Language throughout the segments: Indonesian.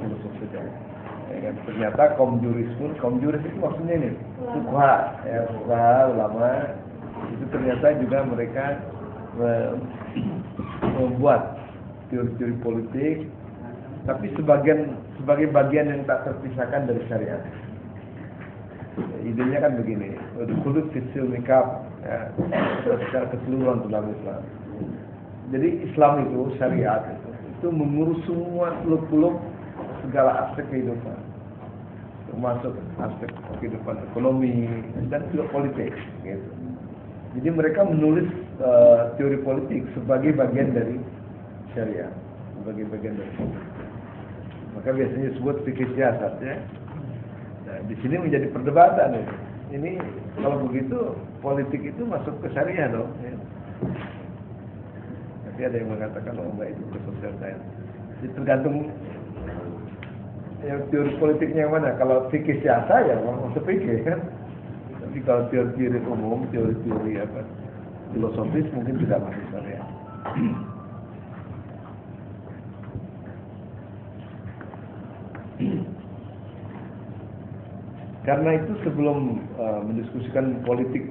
filosofisnya. Ya, ternyata kaum juris itu maksudnya ini fuqaha, ya, fuqaha ulama itu ternyata juga mereka membuat teori-teori politik, tapi sebagai bagian yang tak terpisahkan dari syariat. Idenya kan begini, kulit kecil nikah, ya, secara keseluruhan dalam Islam. Jadi Islam itu syariat itu mengurus semua seluk-beluk segala aspek kehidupan, termasuk aspek kehidupan ekonomi dan juga politik. Gitu. Jadi mereka menulis teori politik sebagai bagian dari syariat, sebagai bagian dari syariat. Maka biasanya disebut fikih siasat, ya. Nah, di sini menjadi perdebatan ya. Ini kalau begitu politik itu masuk ke syariah dong. Ya. Tapi ada yang mengatakan enggak, itu ke social science. Jadi tergantung ya, teori politiknya yang mana. Kalau fikih siasat ya masuk fikih kan. Tapi kalau teori-teori umum, teori-teori filosofis mungkin tidak masuk syariah. Karena itu sebelum mendiskusikan politik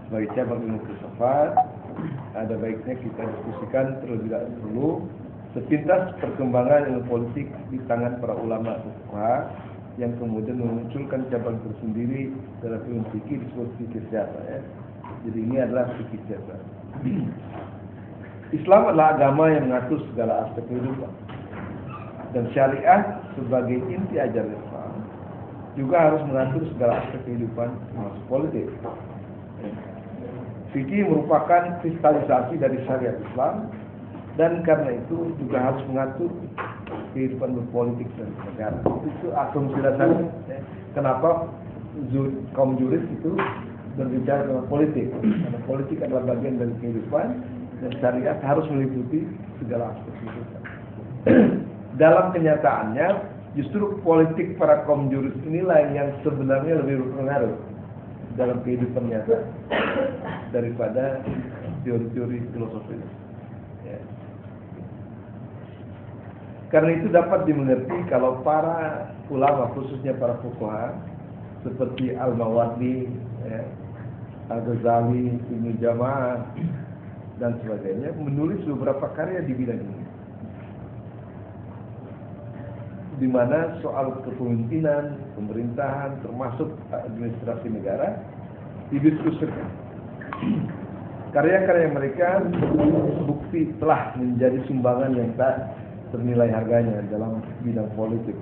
sebagai cabang ilmu filsafat, ada baiknya kita diskusikan terlebih dahulu sepintas perkembangan ilmu politik di tangan para ulama fuqaha yang kemudian memunculkan cabang tersendiri dalam ilmu fikih disebut fikih siasat, ya. Jadi ini adalah fikih siasat. Islam adalah agama yang mengatur segala aspek kehidupan, dan syariat sebagai inti ajaran Islam juga harus mengatur segala aspek kehidupan termasuk politik. Fikih merupakan kristalisasi dari syariat Islam, dan karena itu juga harus mengatur kehidupan berpolitik dan negara. Itu asumsi dasarnya. Kenapa kaum juris itu berbicara tentang politik? Karena politik adalah bagian dari kehidupan, dan syariat harus meliputi segala aspek kehidupan. Dalam kenyataannya, justru politik para kaum juris inilah yang sebenarnya lebih berpengaruh dalam kehidupan nyata daripada teori-teori filosofis. Ya. Karena itu dapat dimengerti kalau para ulama, khususnya para fuqaha seperti Al-Mawardi, ya, Al-Ghazali, Ibnu Jama'ah dan sebagainya menulis beberapa karya di bidang ini, di mana soal kepemimpinan, pemerintahan, termasuk administrasi negara didiskusikan. Karya-karya mereka bukti telah menjadi sumbangan yang tak ternilai harganya dalam bidang politik.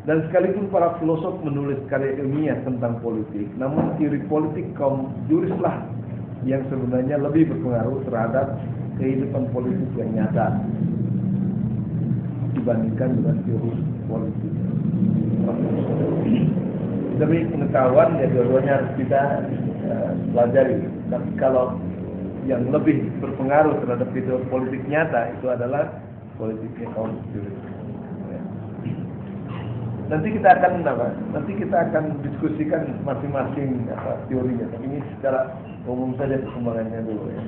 Dan sekalipun para filosof menulis karya ilmiah tentang politik, namun teori politik kaum jurislah yang sebenarnya lebih berpengaruh terhadap kehidupan politik yang nyata dibandingkan dengan teori politik. Demi pengetahuan ya dua-duanya harus kita pelajari. Tapi kalau yang lebih berpengaruh terhadap kehidupan politik nyata itu adalah politiknya kaum juris. Nanti kita akan diskusikan masing-masing teorinya. Tapi ini secara umum saja perkembangannya dulu, ya.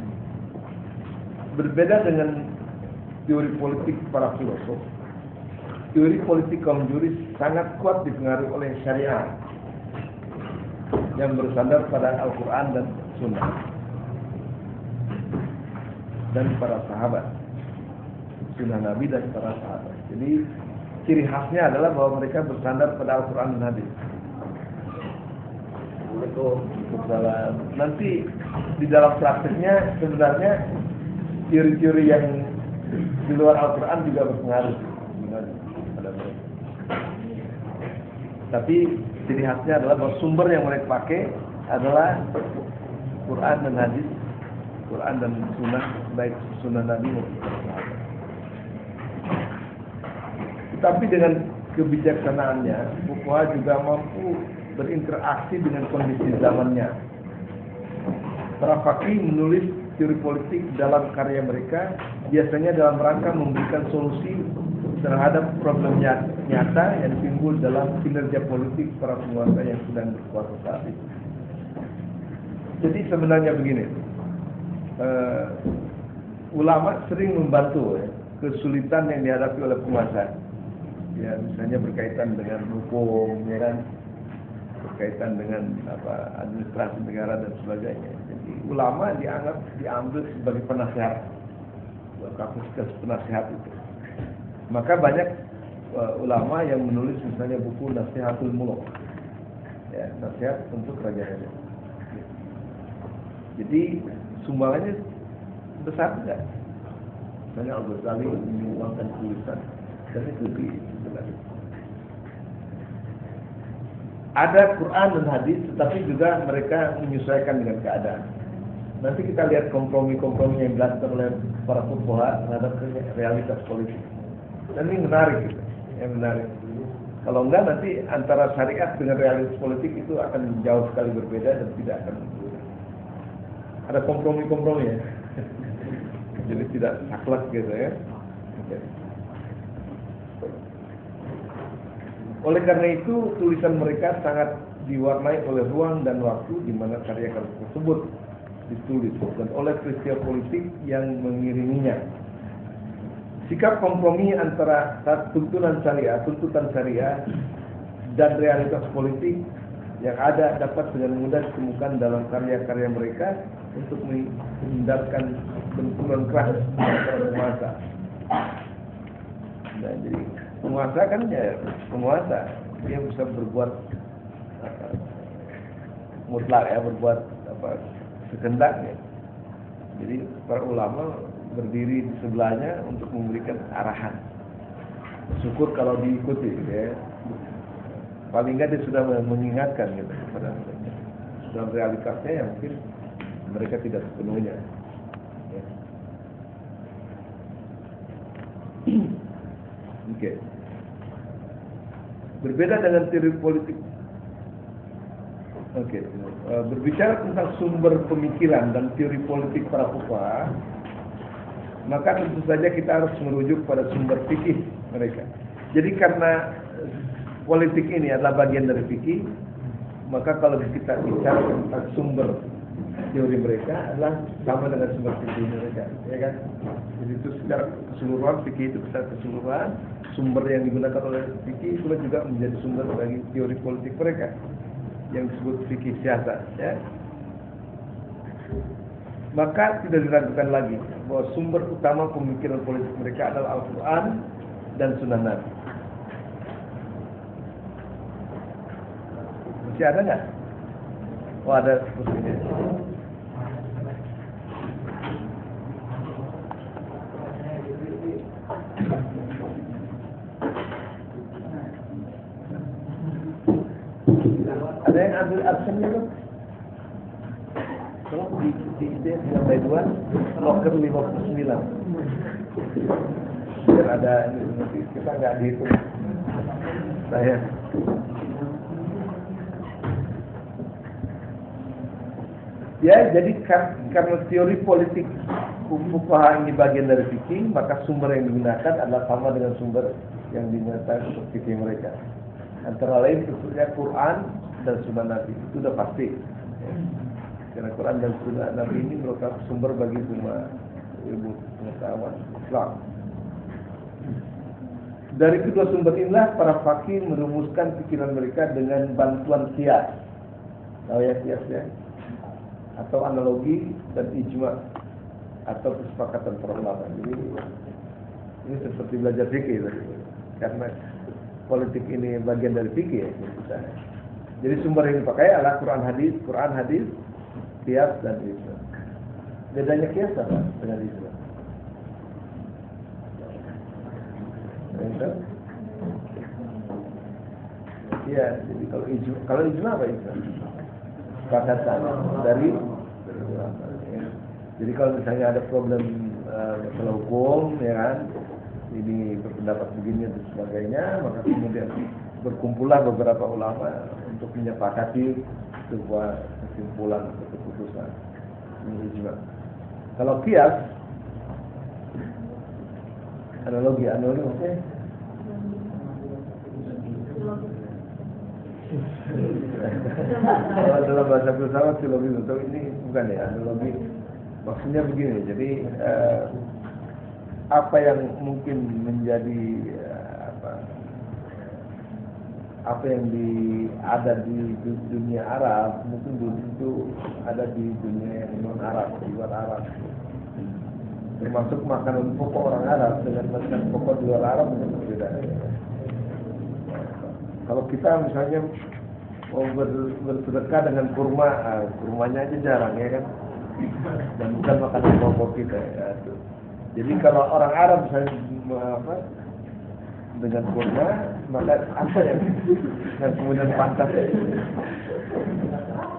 Berbeda dengan teori politik para filosof, teori politik kaum juris sangat kuat dipengaruhi oleh syariat yang bersandar pada Al-Quran dan Sunnah dan para sahabat, Sunnah Nabi dan para sahabat. Jadi ciri khasnya adalah bahwa mereka bersandar pada Al-Quran dan Hadis. Nanti di dalam prakteknya sebenarnya teori-teori yang di luar Al-Quran juga berpengaruh pada mereka. Tapi ciri khasnya adalah bahwa sumber yang mereka pakai adalah Quran dan Hadis, Quran dan Sunnah, baik Sunnah Nabi maupun sahabat. Tapi dengan kebijaksanaannya, fuqaha juga mampu berinteraksi dengan kondisi zamannya. Para faqih menulis teori politik dalam karya mereka biasanya dalam rangka memberikan solusi terhadap problem nyata yang timbul dalam kinerja politik para penguasa yang sedang berkuasa saat itu. Jadi sebenarnya begini, ulama sering membantu kesulitan yang dihadapi oleh penguasa Ya, misalnya berkaitan dengan hukum, ya kan, berkaitan dengan administrasi negara dan sebagainya. Jadi ulama diambil sebagai penasehat, kapasitas penasehat itu. Maka banyak ulama yang menulis misalnya buku Nasihatul Muluk, ya, nasihat untuk kerajaan. Jadi sumbangannya besar enggak? Misalnya Al-Ghazali menyumbangkan tulisan, dan itu sebenarnya. Ada Quran dan hadis, tetapi juga mereka menyesuaikan dengan keadaan. Nanti kita lihat kompromi-kompromi yang dilakukan oleh para fuqaha terhadap realitas politik. Dan ini menarik, gitu. Yang menarik. Kalau enggak, nanti antara syariat dengan realitas politik itu akan jauh sekali berbeda dan tidak akan ada kompromi-kompromi ya. Jadi tidak saklek gitu ya. Okay. Oleh karena itu, tulisan mereka sangat diwarnai oleh ruang dan waktu di mana karya-karya tersebut ditulis dan oleh peristiwa politik yang mengiringinya. Sikap kompromi antara tuntutan syariah dan realitas politik yang ada dapat dengan mudah ditemukan dalam karya-karya mereka untuk menghindarkan benturan keras antara penguasa. Nah, jadi penguasa kan ya penguasa, dia bisa berbuat mutlak ya, berbuat sekendaknya. Jadi para ulama berdiri di sebelahnya untuk memberikan arahan. Syukur kalau diikuti, ya. Paling nggak dia sudah mengingatkan gitu kepada mereka. Dalam realitasnya yang mungkin mereka tidak sepenuhnya. Ya. Oke. Berbeda dengan teori politik. Oke. Berbicara tentang sumber pemikiran dan teori politik para fuqaha, maka tentu saja kita harus merujuk pada sumber fikih mereka. Jadi karena politik ini adalah bagian dari fikih, maka kalau kita bicara tentang sumber teori mereka adalah sama dengan sumber fikih mereka, ya kan? Jadi itu secara keseluruhan fikih itu secara keseluruhan sumber yang digunakan oleh fikih itu juga menjadi sumber bagi teori politik mereka yang disebut fikih siasat, ya. Maka tidak diragukan lagi bahwa sumber utama pemikiran politik mereka adalah Al-Quran dan Sunnah Nabi. Masih ada nggak? Oh, ada sepertinya. Ada yang ambil absennya tuh? Tolong di lantai 2 loker 59. Biar ada ini, nanti kita nggak dihitung. Saya. Ya, jadi karena teori politik fuqaha ini bagian dari fikih, maka sumber yang digunakan adalah sama dengan sumber yang digunakan untuk fikih mereka. Antara lain tentunya Quran dan Sunnah Nabi, itu sudah pasti. Karena Quran dan Sunnah Nabi ini merupakan sumber bagi semua ilmu pengetahuan Islam. Dari kedua sumber inilah para fakih merumuskan pikiran mereka dengan bantuan qiyas. Tahu ya qiyas ya? Atau analogi dan ijma atau kesepakatan para ulama. Jadi ini seperti belajar fikih tadi. Karena politik ini bagian dari fikih ya, misalnya. Jadi sumber yang dipakai adalah Quran hadis, qiyas dan ijma. Bedanya qiyas apa dengan ijma? Ya, jadi kalau ijma apa ijma? Kesepakatan dari ulama. Ya. Jadi kalau misalnya ada problem masalah hukum, ya kan, ini berpendapat begini dan sebagainya, maka kemudian berkumpullah beberapa ulama untuk menyepakati sebuah kesimpulan atau keputusan. Ini ijma. Kalau qiyas, analogi maksudnya? Kalau dalam bahasa filsafat teologi untuk ini bukan ya, analogi. Maksudnya begini, jadi apa yang mungkin menjadi apa yang ada di dunia Arab mungkin belum tentu ada di dunia yang non Arab, di luar Arab. Termasuk makanan pokok orang Arab dengan makanan pokok di luar Arab mungkin berbeda. Kalau kita misalnya mau bersedekah dengan kurma, kurmanya aja jarang ya kan, dan bukan makanan pokok kita. Ya. Jadi kalau orang Arab misalnya dengan kurma, maka apa yang kemudian pantas?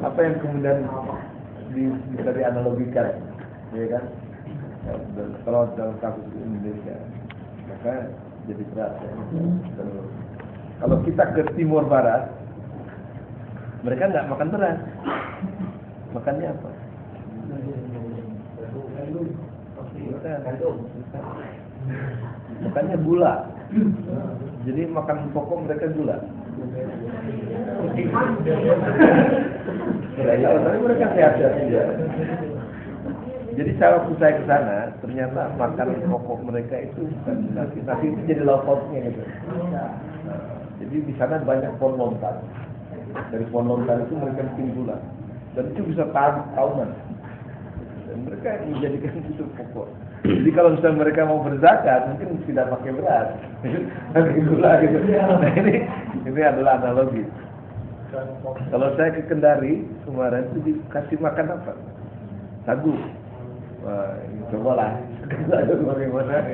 Apa yang kemudian bisa dianalogikan, ya kan? Dan kalau dalam kasus Indonesia, maka jadi berat. Ya. Kalau kita ke Timur Barat, mereka nggak makan beras, makannya apa? Makannya gula. Jadi makan pokok mereka gula. Tapi mereka sehat ya. Jadi waktu saya ke sana, ternyata makanan pokok mereka itu bukan nasi itu jadi lauknya gitu. Jadi di sana banyak pohon lontar. Dari pohon lontar itu mereka bikin gula, dan itu bisa tahunan. Dan mereka menjadikan itu pokok. Jadi kalau misalnya mereka mau berzakat, mungkin tidak pakai beras, pakai gula gitu. Nah ini adalah analogi. Kalau saya ke Kendari kemarin itu dikasih makan apa? Sagu. Wah, ini cobalah. Sagu bagaimana?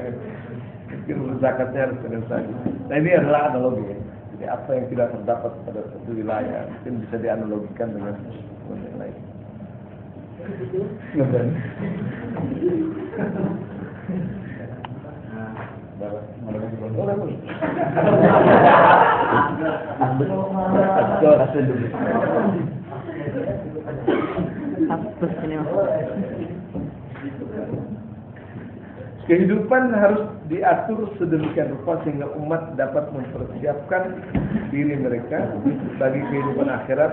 Mungkin berzakatnya harus dengan sagu. Nah ini adalah analogi. Jadi apa yang tidak terdapat pada satu wilayah mungkin bisa dianalogikan dengan yang lain. Kehidupan harus diatur sedemikian rupa sehingga umat dapat mempersiapkan diri mereka bagi kehidupan akhirat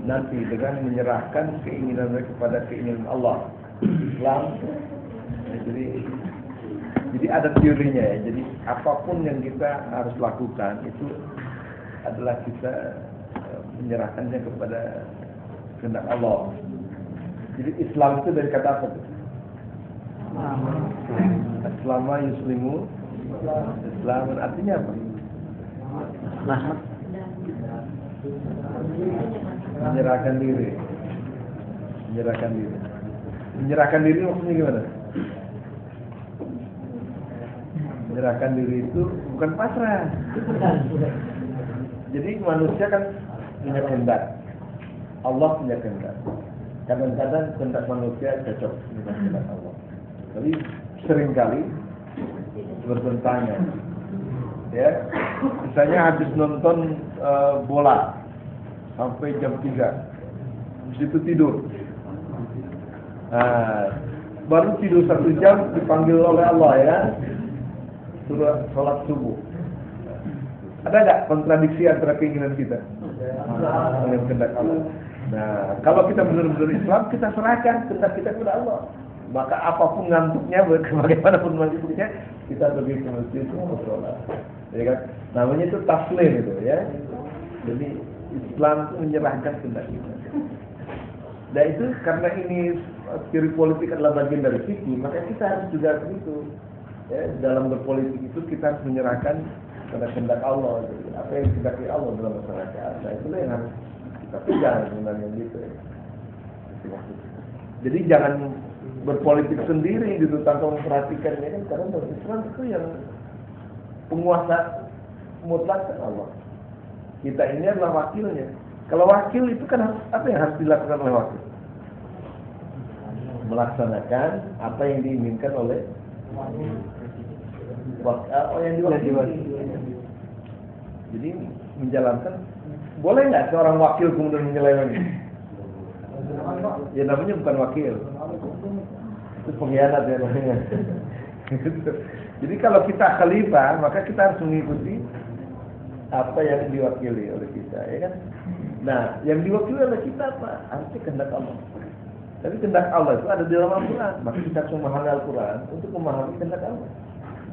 nanti dengan menyerahkan keinginan mereka kepada keinginan Allah. Islam. Jadi ada teorinya ya. Jadi apapun yang kita harus lakukan itu adalah kita menyerahkannya kepada kehendak Allah. Jadi Islam itu dari kata apa? Aslama yuslimu. Islam artinya apa? Menyerahkan diri. Menyerahkan diri maksudnya gimana? Menyerahkan diri itu bukan pasrah. Jadi manusia kan punya kehendak. Allah punya kehendak. Kadang-kadang kehendak manusia cocok dengan kehendak Allah. Tapi seringkali bertentangan. Ya, misalnya habis nonton bola sampai jam 3, habis itu tidur. Nah, baru tidur 1 jam dipanggil oleh Allah ya, suruh sholat subuh. Ada nggak kontradiksi antara keinginan kita dengan kehendak Allah? Nah, kalau kita benar-benar Islam, kita serahkan kehendak kita kepada Allah. Maka apapun ngantuknya, bagaimanapun ngantuknya, kita pergi ke masjid untuk sholat. Ya kan? Namanya itu taslim itu ya. Jadi Islam itu menyerahkan kehendak kita. Dan itu karena ini teori politik adalah bagian dari fikih, maka kita harus juga begitu. Ya, dalam berpolitik itu kita harus menyerahkan pada kehendak Allah. Jadi, apa yang dikehendaki Allah dalam masyarakat. Nah itulah yang harus kita pegang sebenarnya gitu. Ya. Jadi jangan berpolitik sendiri gitu tanpa memperhatikannya kan, karena dalam Islam itu yang penguasa mutlak kan Allah. Kita ini adalah wakilnya. Kalau wakil itu kan harus, apa yang harus dilakukan oleh wakil? Melaksanakan apa yang diinginkan oleh yang diwakili. Jadi menjalankan. Boleh nggak seorang wakil kemudian menyelewengkan? Ya namanya bukan wakil. Itu pengkhianat ya namanya. Jadi kalau kita khalifah, maka kita harus mengikuti apa yang diwakili oleh kita, ya kan? Nah, yang diwakili oleh kita apa? Harusnya kehendak Allah. Tapi kehendak Allah itu ada di dalam Al-Quran. Maka kita harus memahami Al-Quran untuk memahami kehendak Allah.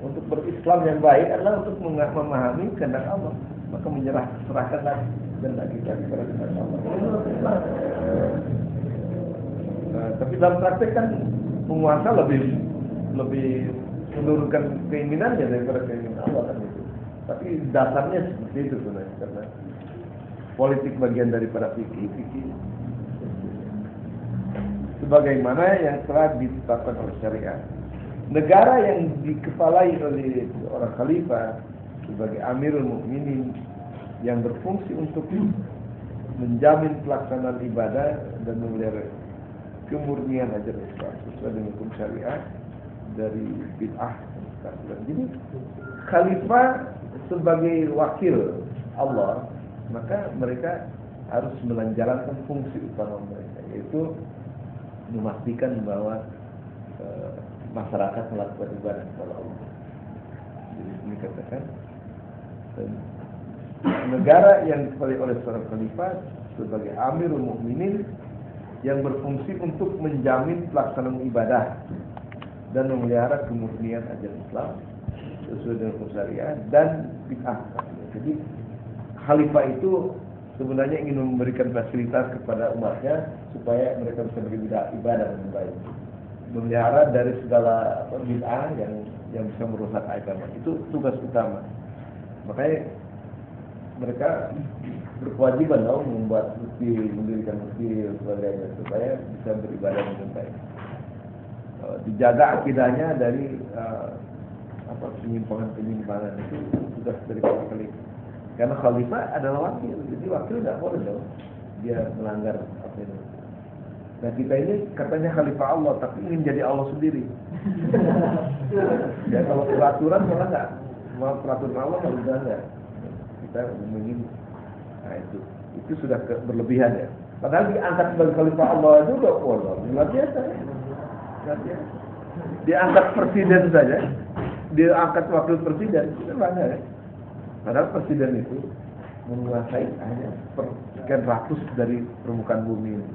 Untuk berislam yang baik adalah untuk memahami kehendak Allah. maka serahkanlah kehendak kita kepada kehendak Allah. Tapi dalam praktek kan penguasa lebih menurunkan keinginannya daripada keinginan Allah kan itu. Tapi dasarnya seperti itu sebenarnya, karena politik bagian daripada fikih. Sebagaimana yang telah ditetapkan oleh syariat. Negara yang dikepalai oleh seorang khalifah sebagai Amirul Mukminin yang berfungsi untuk menjamin pelaksanaan ibadah dan memelihara kemurnian ajaran Islam sesuai dengan hukum syariat dari bid'ah dan kekafiran. Jadi khalifah sebagai wakil Allah, maka mereka harus menjalankan fungsi utama mereka, yaitu memastikan bahwa masyarakat melakukan ibadah kepada Allah. Jadi ini katakan negara yang dikepalai oleh seorang khalifah sebagai Amirul Mukminin yang berfungsi untuk menjamin pelaksanaan ibadah dan memelihara kemurnian ajaran Islam sesuai dengan hukum syariah dan bid'ah. Jadi khalifah itu sebenarnya ingin memberikan fasilitas kepada umatnya supaya mereka bisa beribadah dengan baik, memelihara dari segala bid'ah yang bisa merusak agama. Itu tugas utama. Makanya mereka berkewajiban membuat masjid, mendirikan masjid sebagainya supaya bisa beribadah dengan baik. Dijaga akidahnya dari penyimpangan itu tugas dari khalifah. Karena khalifah adalah wakil, jadi wakil tidak boleh dia melanggar apa itu. Nah kita ini katanya khalifah Allah, tapi ingin jadi Allah sendiri. Ya kalau peraturan malah nggak, mau peraturan Allah malah udah nggak. Kita ingin, nah itu sudah berlebihan ya. Padahal diangkat sebagai khalifah Allah juga, luar biasa. Diangkat presiden saja, diangkat wakil presiden, itu banyak ya. Padahal presiden itu menguasai hanya sekian ratus dari permukaan bumi ini.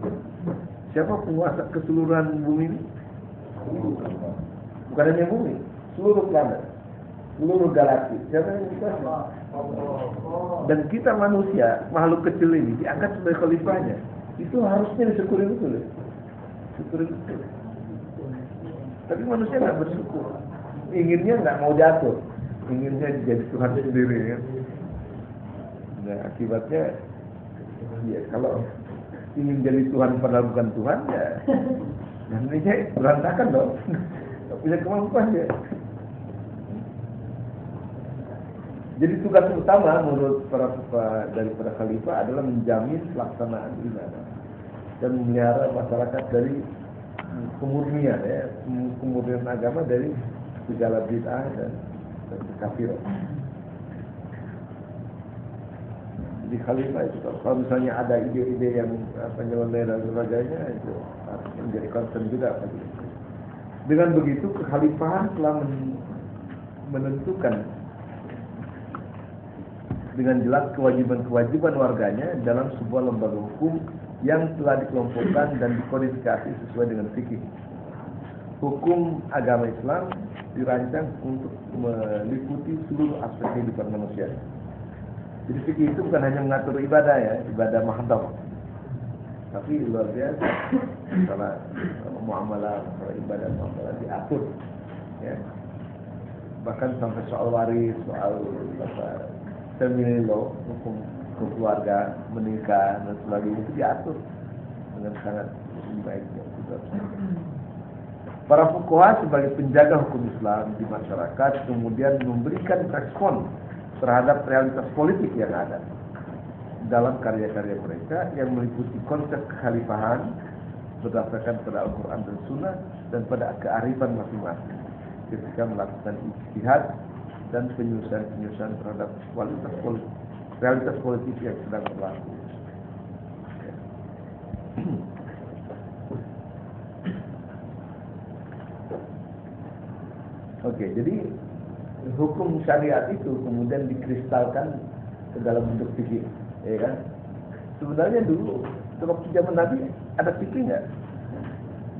Siapa penguasa keseluruhan bumi ini? Bukan hanya bumi, seluruh planet, seluruh galaksi. Siapa yang dikuasai? Dan kita manusia, makhluk kecil ini diangkat sebagai khalifahnya. Itu harusnya disyukuri betul. Syukuri betul. Tapi manusia nggak bersyukur. Inginnya nggak mau jatuh. Inginnya jadi Tuhan sendiri kan. Nah akibatnya ya kalau ingin jadi Tuhan padahal bukan Tuhan ya nantinya berantakan dong. Tidak punya kemampuan ya. Jadi tugas utama menurut daripada khalifah adalah menjamin pelaksanaan ibadah dan memelihara masyarakat dari kemurnian ya, kemurnian agama dari segala bid'ah dan kekafiran. Jadi khalifah itu kalau misalnya ada ide-ide yang penyelenggara dan sebagainya itu harus menjadi concern juga bagi itu. Dengan begitu kekhalifahan telah menentukan dengan jelas kewajiban-kewajiban warganya dalam sebuah lembaga hukum yang telah dikelompokkan dan dikodifikasi sesuai dengan fikih. Hukum agama Islam dirancang untuk meliputi seluruh aspek kehidupan manusia. Jadi fikih itu bukan hanya mengatur ibadah ya, ibadah mahdhah. Tapi luar biasa, masalah muamalah, masalah ibadah, masalah diatur. Ya. Bahkan sampai soal waris, soal family law, hukum keluarga, menikah dan sebagainya itu diatur dengan sangat baik. Para fuqaha sebagai penjaga hukum Islam di masyarakat kemudian memberikan respon terhadap realitas politik yang ada dalam karya-karya mereka yang meliputi konsep kekhalifahan berdasarkan pada Al-Quran dan Sunnah dan pada kearifan masing-masing ketika melakukan ijtihad dan penyusunan terhadap realitas politik yang sedang berlaku. Oke, jadi hukum syariat itu kemudian dikristalkan ke dalam bentuk fikih, ya kan? Sebenarnya dulu waktu zaman Nabi ada fikih nggak?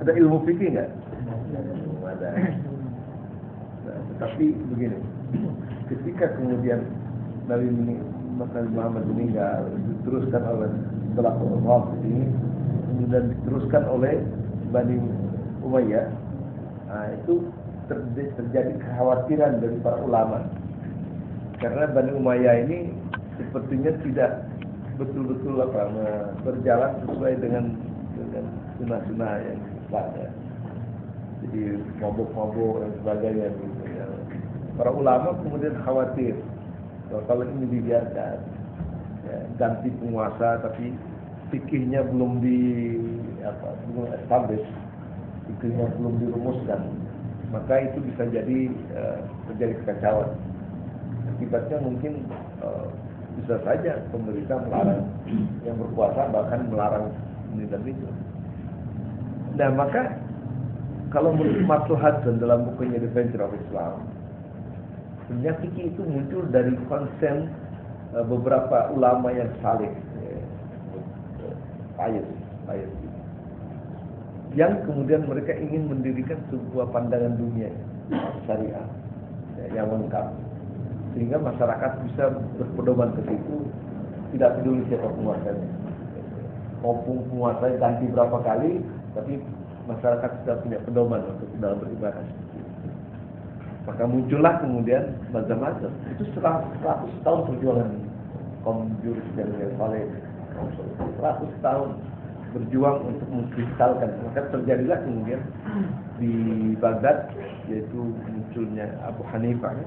Ada ilmu fikih nggak? Ada. Nah, tetapi begini, ketika kemudian Nabi Nabi Muhammad meninggal, diteruskan oleh setelah Rafidah, kemudian diteruskan oleh Bani Umayyah. Nah, itu terjadi kekhawatiran dari para ulama, karena Bani Umayyah ini sepertinya tidak betul-betul berjalan sesuai dengan sunnah-sunnah yang Islamnya. Jadi mabuk-mabuk dan sebagainya gitu ya. Para ulama kemudian khawatir kalau ini dibiarkan, ya, ganti penguasa tapi fikihnya belum belum establish, fikihnya belum dirumuskan, maka itu bisa jadi terjadi kekacauan. Akibatnya mungkin bisa saja pemerintah melarang yang berkuasa, bahkan melarang ini dan itu. Nah, maka kalau menurut Marshall Hudson dalam bukunya The Venture of Islam, sebenarnya fikih itu muncul dari konsen beberapa ulama yang saleh, pious, yang kemudian mereka ingin mendirikan sebuah pandangan dunia syariah yang lengkap, sehingga masyarakat bisa berpedoman ke situ, tidak peduli siapa penguasanya. Maupun penguasa ganti berapa kali, tapi masyarakat sudah punya pedoman untuk dalam beribadah. Maka muncullah kemudian mazhab-mazhab. Itu setelah 100 tahun perjuangan kaum jurus dan saleh, 100 tahun berjuang untuk mengkristalkan. Maka terjadilah kemudian di Baghdad, yaitu munculnya Abu Hanifah.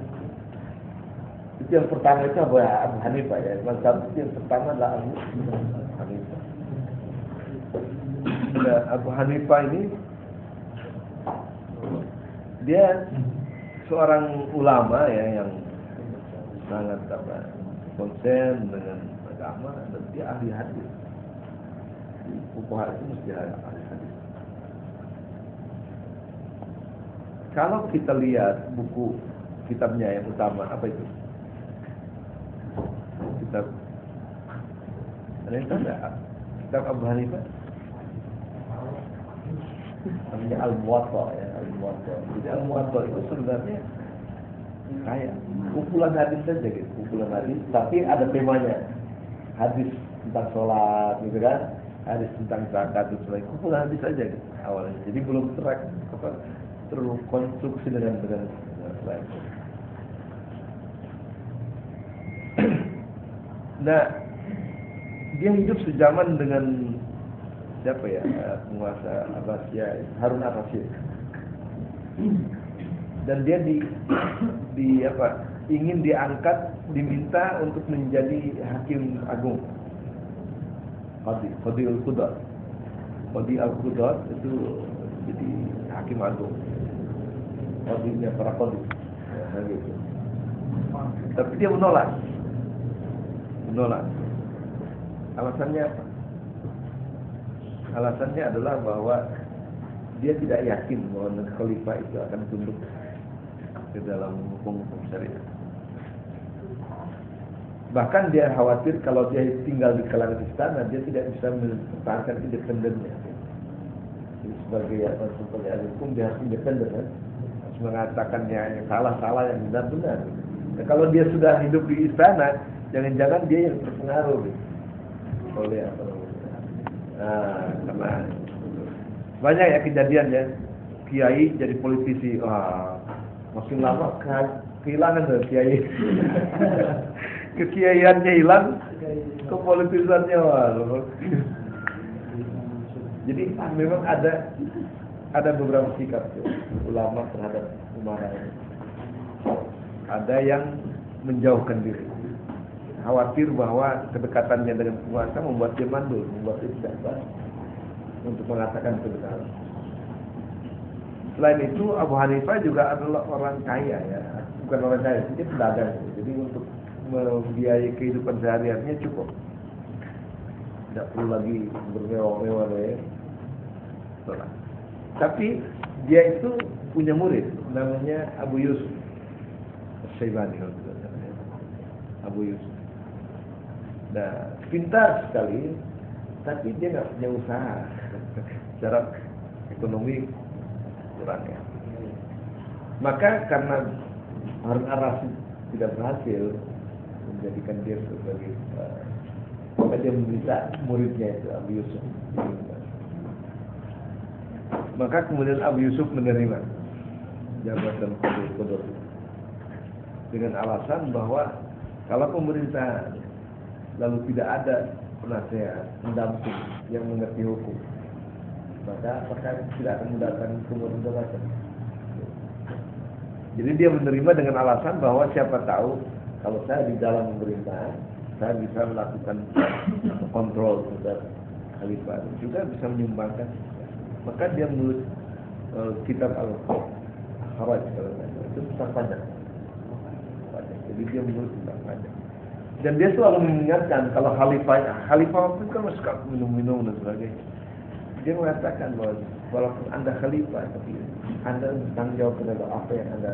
Itu yang pertama, itu Abu Hanifah ya. Mazhab itu yang pertama adalah Abu Hanifah. Nah, Abu Hanifah ini dia seorang ulama ya yang sangat konsen dengan agama, dan dia ahli hadis. Fuqaha itu mesti ahli hadis. Kalau kita lihat buku kitabnya yang utama, apa itu? Kitab ada yang tahu nggak? Kitab Abu Hanifah namanya Al-Muwatta ya, Al-Muwatta. Jadi Al-Muwatta itu sebenarnya kayak kumpulan hadis saja gitu, kumpulan hadis, tapi ada temanya. Hadis tentang sholat gitu kan, hadis tentang zakat itu sebagai kumpulan hadis saja gitu awalnya. Jadi belum terkonstruksi dengan baik. Nah, dia hidup sejaman dengan siapa ya, penguasa Abbasiyah, Harun ar-Rasyid. Dan dia ingin diangkat, diminta untuk menjadi hakim agung, Qadi al-Qudat. Qadi al-Qudat itu jadi hakim agung, qadinya para qadi ya, gitu. Tapi dia menolak. Alasannya apa? Alasannya adalah bahwa dia tidak yakin bahwa khalifah itu akan tunduk ke dalam hukum syariat. Bahkan dia khawatir kalau dia tinggal di kalangan istana, dia tidak bisa mempertahankan independennya. Sebagai ahli hukum, dia harus independen, kan? Harus mengatakan yang salah, yang benar. Nah, kalau dia sudah hidup di istana, jangan-jangan dia yang terpengaruh oleh apa? Nah, karena banyak ya kejadian ya, kiai jadi politisi, makin lama kehilangan dari kiai. Kekiaiannya hilang, kepolitisannya Jadi memang ada beberapa sikap ulama terhadap umara ini. Ada yang menjauhkan diri, khawatir bahwa kedekatannya dengan penguasa membuat dia mandul, membuat dia tidak baik untuk mengatakan kebenaran. Selain itu, Abu Hanifah juga adalah orang kaya ya, bukan orang kaya, dia pedagang. Jadi untuk membiayai kehidupan sehari-harinya cukup, tidak perlu lagi bermewah-mewah ya. Tapi dia itu punya murid namanya Abu Yusuf Syaibani, Abu Yusuf. Nah, pintar sekali, tapi dia nggak punya usaha. Secara ekonomi kurang ya. Maka karena Harun ar-Rasyid tidak berhasil, menjadikan dia sebagai maka dia meminta muridnya itu Abu Yusuf. Maka kemudian Abu Yusuf menerima jabatan qadhi dengan alasan bahwa kalau pemerintah lalu tidak ada penasehat pendamping yang mengerti hukum, maka apakah tidak akan mendatangkan kemudaratan. Jadi dia menerima dengan alasan bahwa siapa tahu kalau saya di dalam pemerintahan, saya bisa melakukan kontrol terhadap khalifah, juga bisa menyumbangkan. Maka dia menurut kitab Al-Kharaj itu tentang pajak. Jadi dia menurut tentang pajak. Dan dia selalu mengingatkan kalau khalifah itu kan suka minum-minum dan sebagainya. Dia mengatakan bahwa walaupun Anda khalifah, tapi Anda bertanggung jawab terhadap apa yang Anda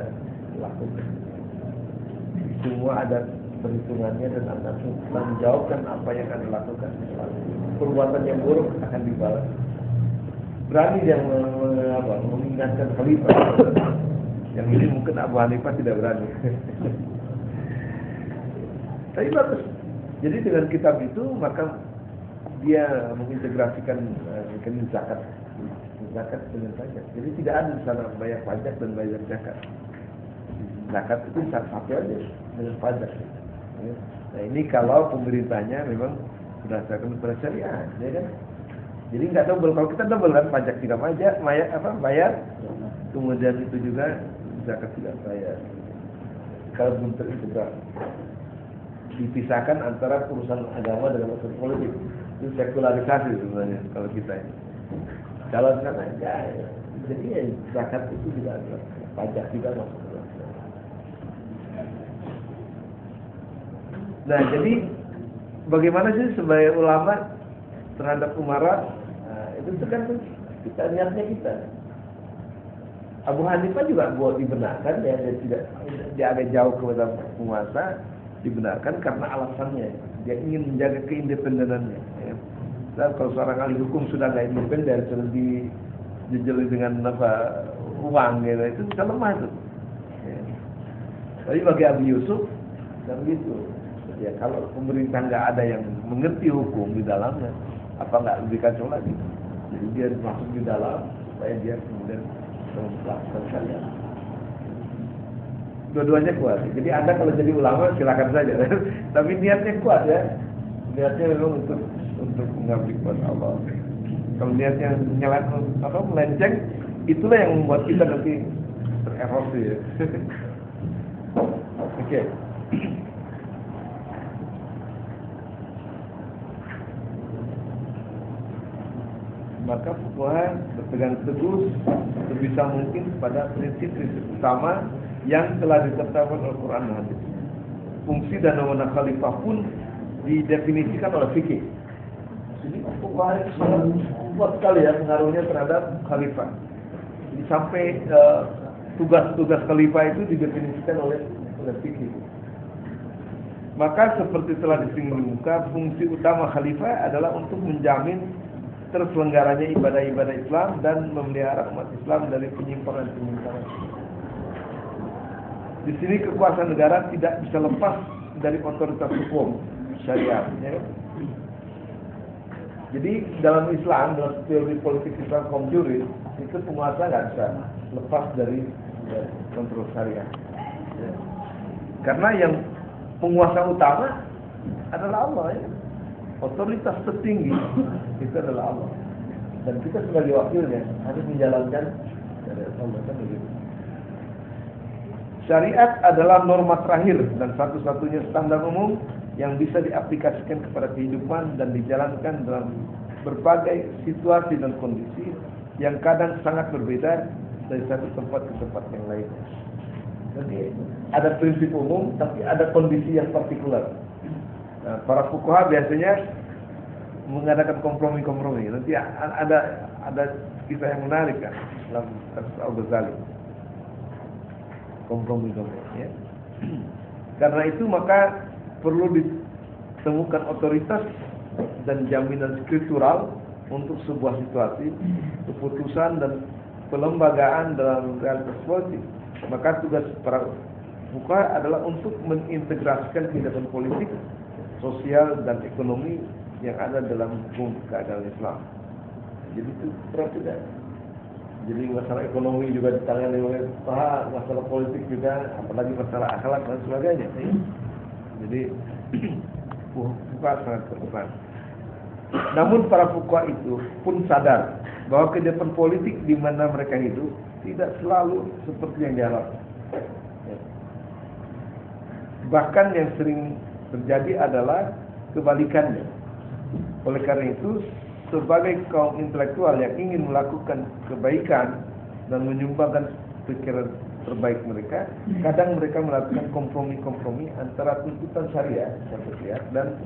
lakukan. Semua ada perhitungannya dan Anda menjawabkan apa yang Anda lakukan. Perbuatan yang buruk akan dibalas. Berani dia mengingatkan khalifah. Yang ini mungkin Abu Hanifah tidak berani. Tapi bagus. Jadi dengan kitab itu maka dia mengintegrasikan zakat dengan pajak. Jadi tidak ada di sana bayar pajak dan bayar zakat. Zakat itu satu aja dengan pajak. Nah ini kalau pemerintahnya memang berdasarkan pada syariat, ya kan? Jadi nggak double. Kalau kita double kan pajak tidak bayar, kemudian itu juga zakat tidak bayar. Kalau belum terintegrasi, dipisahkan antara urusan agama dengan urusan politik. Itu sekularisasi sebenarnya kalau kita ini. Kalau sana enggak, jadi ya, zakat itu juga ada, pajak juga masuk ke dalam. Nah, jadi bagaimana sih sebagai ulama terhadap umara? Nah, itu tergantung kita niatnya kita. Abu Hanifah juga buat dibenarkan ya, dia agak jauh kepada penguasa, dibenarkan karena alasannya dia ingin menjaga keindependenannya. Ya. Dan kalau seorang ahli hukum sudah nggak independen, sudah dijejeli dengan uang, gitu, itu bisa lemah itu. Ya. Tapi bagi Abu Yusuf, dan gitu. Ya kalau pemerintah nggak ada yang mengerti hukum di dalamnya, apa nggak lebih kacau lagi? Jadi dia masuk di dalam supaya dia kemudian melakukan syariat. Dua-duanya kuat. Jadi Anda kalau jadi ulama silakan saja. Tapi niatnya kuat ya. Niatnya memang untuk mengabdi kepada Allah. Kalau niatnya melenceng, itulah yang membuat kita nanti tererosi ya. Oke. Maka fuqaha berpegang teguh sebisa mungkin pada prinsip-prinsip utama yang telah ditetapkan oleh Al-Quran dan Hadis. Fungsi dan wewenang khalifah pun didefinisikan oleh fikih. Jadi fuqaha kuat sekali ya pengaruhnya terhadap khalifah. Jadi sampai tugas-tugas khalifah itu didefinisikan oleh fikih. Maka seperti telah disinggung di muka, fungsi utama khalifah adalah untuk menjamin terselenggaranya ibadah-ibadah Islam dan memelihara umat Islam dari penyimpangan-penyimpangan. Di sini kekuasaan negara tidak bisa lepas dari otoritas hukum syariat. Ya. Jadi dalam Islam, dalam teori politik Islam kaum juris, itu penguasa nggak bisa lepas dari kontrol syariat. Ya. Karena yang penguasa utama adalah Allah. Ya. Otoritas tertinggi itu adalah Allah, dan kita sebagai wakilnya harus menjalankan dari Allah kan begitu. Syariat adalah norma terakhir dan satu-satunya standar umum yang bisa diaplikasikan kepada kehidupan dan dijalankan dalam berbagai situasi dan kondisi yang kadang sangat berbeda dari satu tempat ke tempat yang lain. Jadi ada prinsip umum, tapi ada kondisi yang partikular. Nah, para fuqaha biasanya mengadakan kompromi-kompromi. Nanti ada kisah yang menarik kan dalam kasus Al-Ghazali. Kompromi-kompromi. Ya. Karena itu maka perlu ditemukan otoritas dan jaminan struktural untuk sebuah situasi, keputusan dan pelembagaan dalam realitas politik. Maka tugas para fuqaha adalah untuk mengintegrasikan kehidupan politik, sosial dan ekonomi yang ada dalam hukum keagamaan Islam. Jadi itu berbeda. Jadi masalah ekonomi juga ditangani oleh fuqaha, masalah politik juga, apalagi masalah akhlak dan sebagainya. Jadi fuqaha sangat berperan. Namun para fuqaha itu pun sadar bahwa kehidupan politik di mana mereka hidup tidak selalu seperti yang diharapkan. Bahkan yang sering terjadi adalah kebalikannya. Oleh karena itu, sebagai kaum intelektual yang ingin melakukan kebaikan dan menyumbangkan pikiran terbaik mereka, kadang mereka melakukan kompromi-kompromi antara tuntutan syariah dan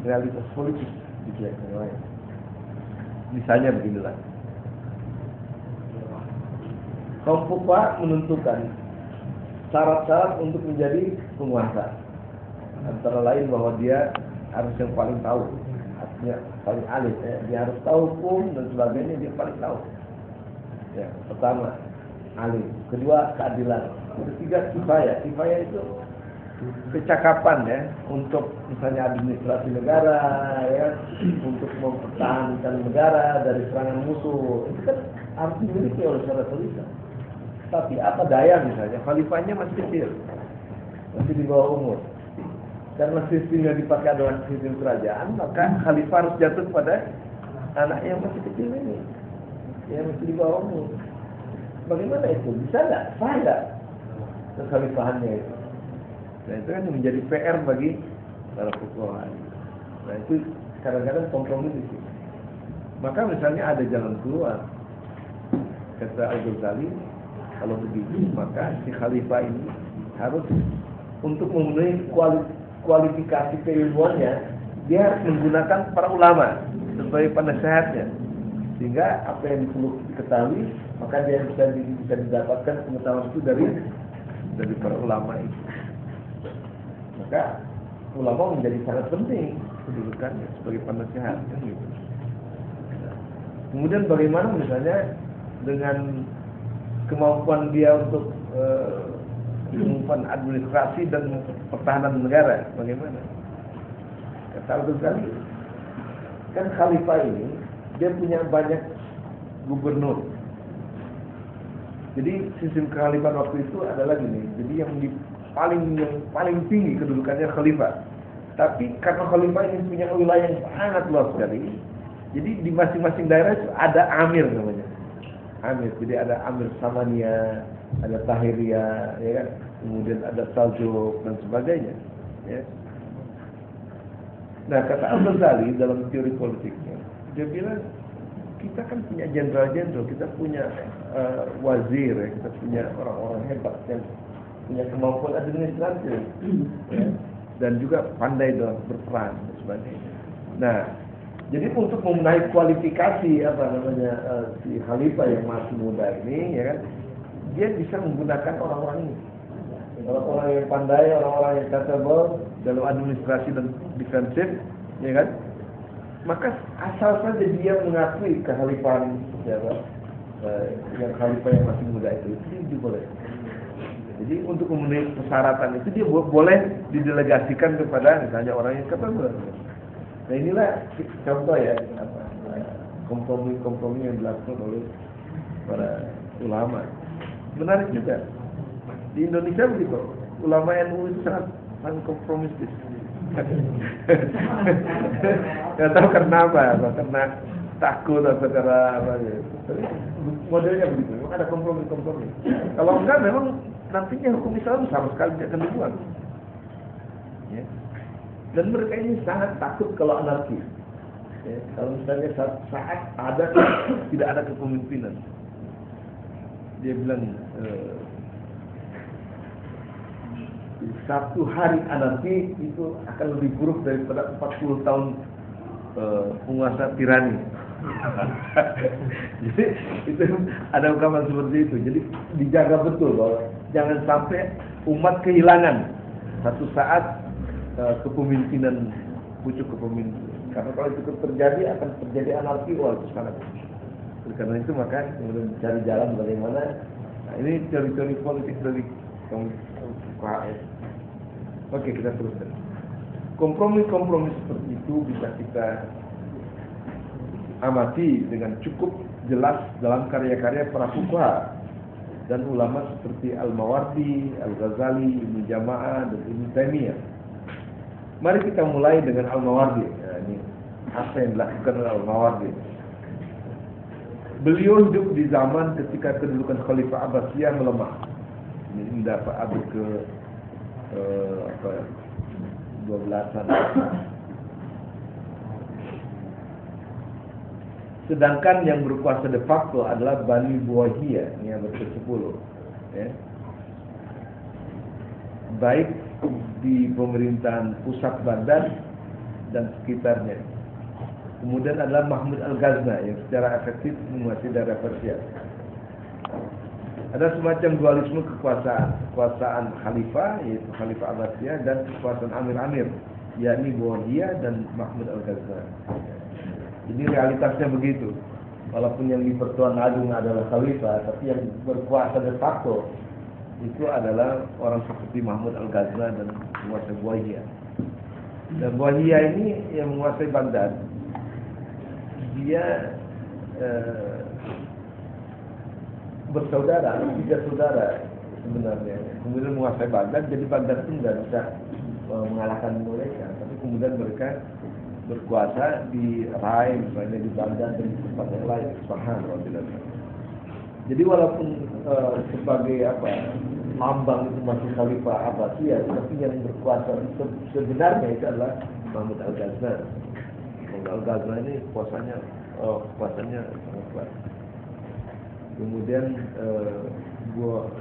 realitas politik di pihak yang lain. Misalnya beginilah. Kaum fuqaha menentukan syarat-syarat untuk menjadi penguasa. Antara lain bahwa dia harus yang paling tahu, artinya paling alim. Dia harus tahu hukum dan sebagainya, dia paling tahu. Ya, pertama alim, kedua keadilan, ketiga kifayah. Kifayah itu kecakapan ya, untuk misalnya administrasi negara, ya, untuk mempertahankan negara dari serangan musuh. Itu kan harus dimiliki oleh seorang khalifah. Tapi apa daya misalnya, khalifahnya masih kecil, masih di bawah umur. Karena sistem yang dipakai adalah sistem kerajaan, maka khalifah harus jatuh pada anak yang masih kecil ini, yang masih di bawah umur. Bagaimana itu? Bisa nggak? Sah nggak kekhalifahannya itu? Nah itu kan menjadi PR bagi para fuqaha. Nah itu kadang-kadang kompromi di sini. Maka misalnya ada jalan keluar, kata Al-Ghazali, kalau begitu maka si khalifah ini harus untuk memenuhi kualifikasi keilmuannya, dia harus menggunakan para ulama sebagai penasehatnya, sehingga apa yang perlu diketahui maka dia bisa didapatkan pengetahuan itu dari para ulama itu. Maka ulama menjadi sangat penting kedudukannya sebagai penasehat kan gitu. Kemudian bagaimana misalnya dengan kemampuan dia untuk kemampuan administrasi dan pertahanan negara, bagaimana? Kata Al-Ghazali, kan khalifah ini dia punya banyak gubernur. Jadi sistem kekhalifahan waktu itu adalah gini. Jadi yang paling tinggi kedudukannya khalifah. Tapi karena khalifah ini punya wilayah yang sangat luas sekali, jadi di masing-masing daerah itu ada amir namanya. Amir, jadi ada Amir Samania, ada Tahiriyah, ya kan? Kemudian ada Saljuk dan sebagainya. Ya. Nah, kata Al-Ghazali dalam teori politiknya, dia bilang kita kan punya jenderal-jenderal, kita punya wazir, ya, kita punya orang-orang hebat yang punya kemampuan administratif, ya, dan juga pandai dalam berperan dan sebagainya. Nah, jadi untuk memenuhi kualifikasi si khalifah yang masih muda ini, ya kan, dia bisa menggunakan orang-orang ini, orang-orang yang pandai, orang-orang yang capable dalam administrasi dan defensif, ya kan. Maka asal saja dia mengakui kekhalifahan yang khalifah yang masih muda itu boleh. Jadi untuk memenuhi persyaratan itu dia boleh didelegasikan kepada misalnya orang yang capable. Nah inilah contoh ya kompromi-kompromi yang dilakukan oleh para ulama. Menarik juga di Indonesia begitu, ulama NU itu sangat kompromistis. Nggak tahu karena apa karena takut atau karena apa ya. Tapi modelnya begitu, memang ada kompromi-kompromi. Kalau enggak memang nantinya hukum Islam sama sekali tidak akan dibuat. Ya. Dan mereka ini sangat takut kalau anarki. Ya, kalau misalnya saat ada tidak ada kepemimpinan, dia bilang satu hari anarki itu akan lebih buruk daripada 40 tahun penguasa tirani. Jadi itu ada ungkapan seperti itu. Jadi dijaga betul bahwa jangan sampai umat kehilangan satu saat kepemimpinan, pucuk kepemimpinan. Karena kalau itu terjadi akan terjadi anarki, wah itu sangat. Karena itu maka kemudian cari jalan bagaimana. Nah, ini teori-teori politik dari fuqaha. Oke, kita teruskan. Kompromi-kompromi seperti itu bisa kita amati dengan cukup jelas dalam karya-karya para fuqaha dan ulama seperti Al-Mawardi, Al-Ghazali, Ibnu Jama'ah, dan Ibnu Taimiyah. Mari kita mulai dengan Al-Mawardi. Nah, ini apa yang dilakukan oleh Al-Mawardi. Beliau hidup di zaman ketika kedudukan Khalifah Abbasiyah melemah. Ini dapat abad ke 12-an. Sedangkan yang berkuasa de facto adalah Bani Buwayhiyah, ini abad ke-10. Ya. Baik di pemerintahan pusat Baghdad dan sekitarnya. Kemudian adalah Mahmud Al-Ghazna yang secara efektif menguasai daerah Persia. Ada semacam dualisme kekuasaan khalifah, yaitu Khalifah Abbasiyah, dan kekuasaan amir-amir, yakni Buwayhiyah dan Mahmud Al-Ghazna. Jadi realitasnya begitu. Walaupun yang di Pertuan Agung adalah khalifah, tapi yang berkuasa de facto itu adalah orang seperti Mahmud Al-Ghazna dan menguasai Buwayhiyah. Dan Buwayhiyah ini yang menguasai Baghdad. Dia bersaudara, 3 saudara sebenarnya. Kemudian menguasai Baghdad, jadi Baghdad itu tidak bisa mengalahkan mereka. Tapi kemudian mereka berkuasa di Rai, misalnya di Baghdad dan di tempat yang lain, Isfahan. Jadi walaupun sebagai lambang itu masih Khalifah Abbasiyah, tapi yang berkuasa sebenarnya itu adalah Mahmud Al-Ghazna. Al-Ghazna ini kuasanya sangat kuat. Kemudian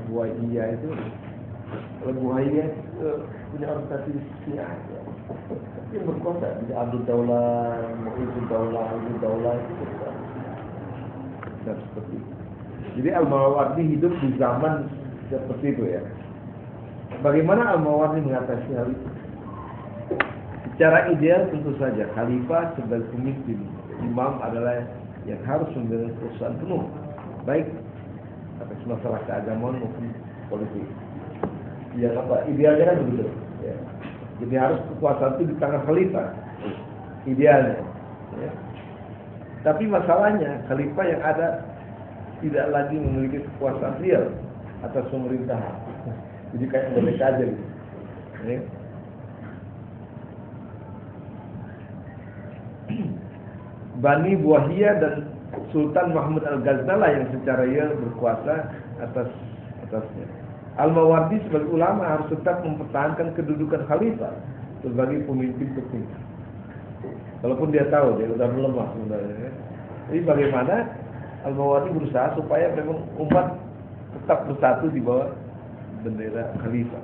Buwayhiyah itu, Buwayhiyah punya orientasi Syiah, tapi yang berkuasa di Abdul Daulah, Mu'izud Daulah, Abdul Daulah itu berkuasa. Dan seperti itu. Jadi Al-Mawardi hidup di zaman seperti itu ya. Bagaimana Al-Mawardi mengatasi hal itu? Secara ideal tentu saja khalifah sebagai pemimpin, imam adalah yang harus memiliki kekuasaan penuh, baik atas masalah keagamaan maupun politik. Ya idealnya kan begitu. Ya. Jadi harus kekuasaan itu di tangan khalifah, idealnya. Ya. Tapi masalahnya khalifah yang ada tidak lagi memiliki kekuasaan real atas pemerintahan. Jadi kayak mereka aja gitu. Ya. Bani Buwayhiyah dan Sultan Mahmud Al-Ghazna lah yang secara real berkuasa atasnya. Al-Mawardi sebagai ulama harus tetap mempertahankan kedudukan khalifah sebagai pemimpin tertinggi. Walaupun dia tahu dia sudah melemah sebenarnya. Jadi bagaimana Al-Mawardi berusaha supaya memang umat tetap bersatu di bawah bendera khalifah.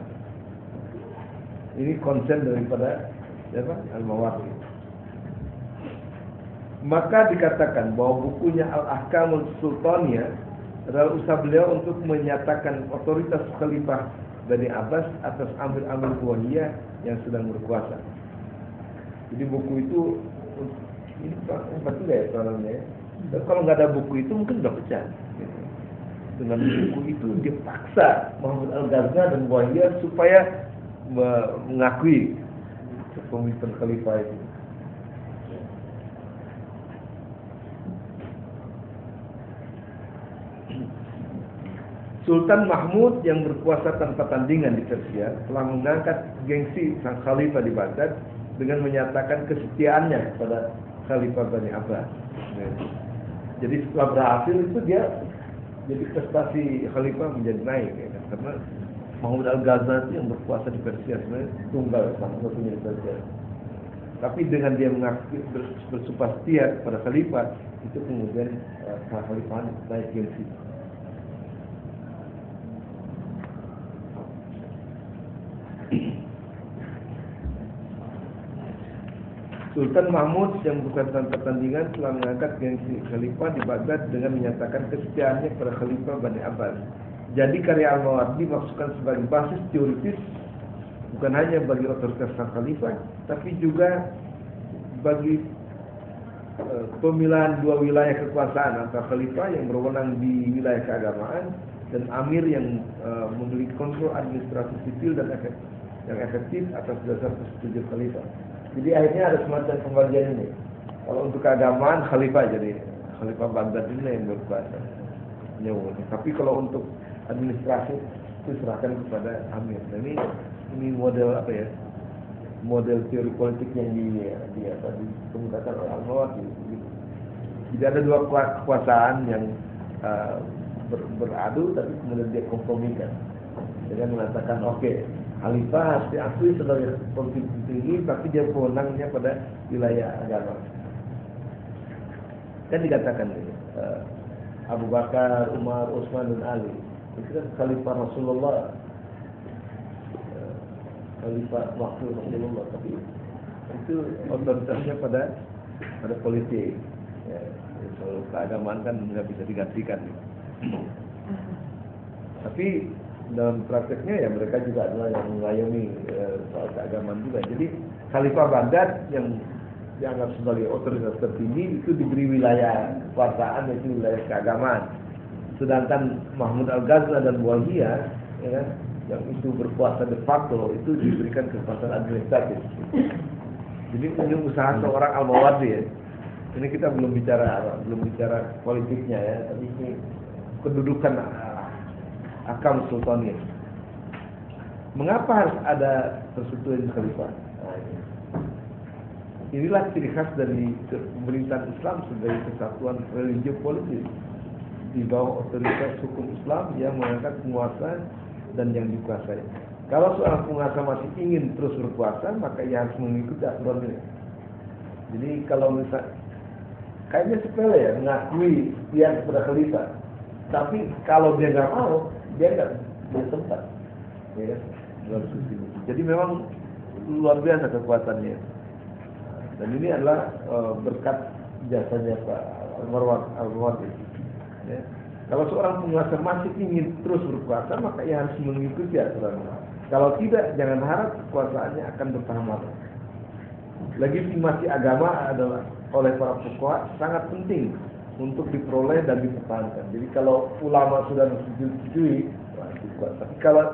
Ini konsen daripada Al-Mawardi. Maka dikatakan bahwa bukunya Al-Ahkamul Sultaniyah adalah usaha beliau untuk menyatakan otoritas Khalifah Bani Abbas atas amir-amir Buwayhiyah yang sedang berkuasa. Jadi buku itu ini betul ya soalnya. Dan kalau nggak ada buku itu mungkin udah pecah. Dengan buku itu dia paksa Mahmud Al-Ghazna dan Buwayhiyah supaya mengakui kepemimpinan Khalifah itu. Sultan Mahmud yang berkuasa tanpa tandingan di Persia telah mengangkat gengsi sang khalifah di Baghdad dengan menyatakan kesetiaannya kepada Khalifah Bani Abbas. Jadi setelah berhasil itu dia jadi prestasi khalifah menjadi naik ya, karena Mahmud Al-Ghazna itu yang berkuasa di Persia sebenarnya tunggal satu-satunya di Persia. Tapi dengan dia mengaku bersumpah setia kepada khalifah, itu kemudian khalifah naik gengsi. Sultan Mahmud yang bukan tanpa tandingan telah mengangkat gengsi khalifah di Baghdad dengan menyatakan kesetiaannya kepada Khalifah Bani Abbas. Jadi karya Al-Mawardi dimaksudkan sebagai basis teoritis bukan hanya bagi otoritas sang khalifah, tapi juga bagi pemilahan dua wilayah kekuasaan antara khalifah yang berwenang di wilayah keagamaan dan amir yang memiliki kontrol administrasi sipil dan yang efektif atas dasar persetujuan khalifah. Jadi akhirnya ada semacam pembagian ini. Kalau untuk keagamaan khalifah, jadi khalifah Baghdad ini yang berkuasa. Tapi kalau untuk administrasi itu serahkan kepada amir. Nah, ini model apa ya? Model teori politik yang dikemukakan oleh Al-Mawardi. Jadi ada dua kekuasaan yang beradu, tapi kemudian dia kompromikan dengan mengatakan oke, khalifah harus diakui sebagai politik tinggi, tapi dia wewenangnya pada wilayah agama. Kan dikatakan ini Abu Bakar, Umar, Utsman dan Ali itu kan khalifah Rasulullah, khalifah waktu Rasulullah, tapi itu otoritasnya pada politik. Ya, soal keagamaan kan nggak bisa digantikan. Tapi dalam prakteknya ya mereka juga adalah yang mengayomi soal keagamaan juga. Jadi Khalifah Baghdad yang dianggap sebagai otoritas tertinggi itu diberi wilayah kekuasaan, yaitu wilayah keagamaan. Sedangkan Mahmud Al-Ghazna dan Muawiyah, ya kan, yang itu berkuasa de facto itu diberikan kekuasaan administratif. Jadi ini usaha seorang Al-Mawardi ya. Ini kita belum bicara politiknya ya, tapi ini kedudukan akam sultaniyah. Mengapa harus ada persetujuan khalifah? Nah, inilah ciri khas dari pemerintahan Islam sebagai kesatuan religi politik di bawah otoritas hukum Islam yang mengangkat penguasa dan yang dikuasai. Kalau seorang penguasa masih ingin terus berkuasa, maka ia harus mengikuti aturan ini. Jadi kalau misalnya kayaknya sepele ya, mengakui setia kepada khalifah. Tapi kalau dia nggak mau, dia nggak bertempat. Ya, jadi memang luar biasa kekuatannya. Dan ini adalah berkat jasanya Pak Al-Mawardi. Ya. Kalau seorang penguasa masih ingin terus berkuasa, maka ia harus mengikuti aturan. Kalau tidak, jangan harap kekuasaannya akan bertahan lama. Legitimasi agama adalah oleh para fuqaha sangat penting untuk diperoleh dan dipertahankan. Jadi kalau ulama sudah menyetujui, tapi kalau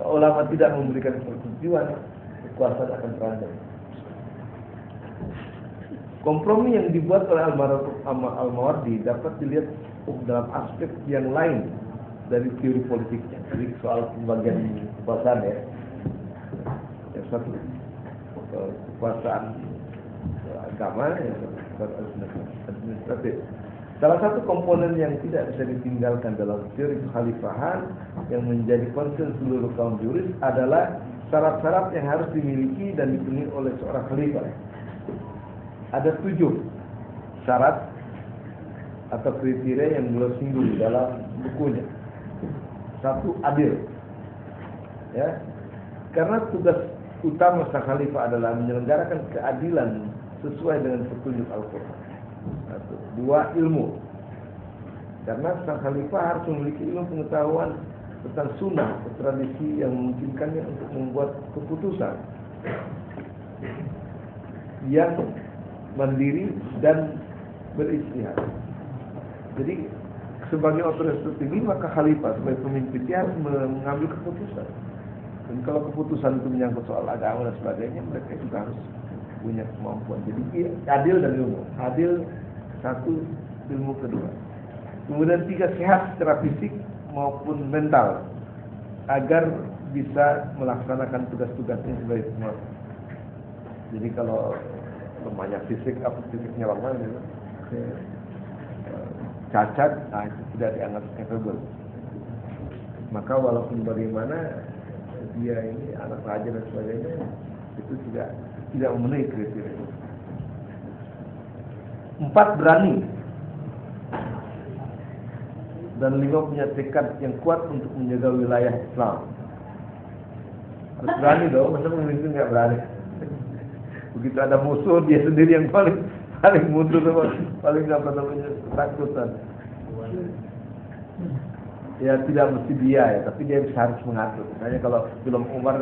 ulama tidak memberikan persetujuan, kekuasaan akan terancam. Kompromi yang dibuat oleh Al-Mawardi dapat dilihat dalam aspek yang lain dari teori politiknya. Jadi soal pembagian kekuasaan ya. Yang satu kekuasaan agama, yang satu administratif. Salah satu komponen yang tidak bisa ditinggalkan dalam teori kekhalifahan yang menjadi konsen seluruh kaum juris adalah syarat-syarat yang harus dimiliki dan dipenuhi oleh seorang khalifah. Ada 7 syarat atau kriteria yang beliau singgung dalam bukunya. 1, adil. Ya. Karena tugas utama sang khalifah adalah menyelenggarakan keadilan sesuai dengan petunjuk Al-Qur'an. 2, ilmu. Karena sang khalifah harus memiliki ilmu pengetahuan tentang sunnah atau tradisi yang memungkinkannya untuk membuat keputusan yang mandiri dan beristihad. Jadi sebagai otoritas tertinggi, maka khalifah sebagai pemimpin dia harus mengambil keputusan. Dan kalau keputusan itu menyangkut soal agama dan sebagainya, mereka juga harus punya kemampuan. Jadi adil dan ilmu. Adil 1, ilmu 2. Kemudian 3, sehat secara fisik maupun mental agar bisa melaksanakan tugas-tugasnya sebagai penguasa. Jadi kalau lemahnya fisik, fisiknya lemah, cacat, itu tidak dianggap capable. Maka walaupun bagaimana dia ini anak raja dan sebagainya, itu tidak memenuhi kriteria itu. 4, berani. Dan 5, punya tekad yang kuat untuk menjaga wilayah Islam. Harus berani dong, masa pemimpin nggak berani? Begitu ada musuh, dia sendiri yang paling mundur, paling ketakutan. Ya tidak mesti dia ya, tapi dia harus mengatur. Misalnya kalau film Umar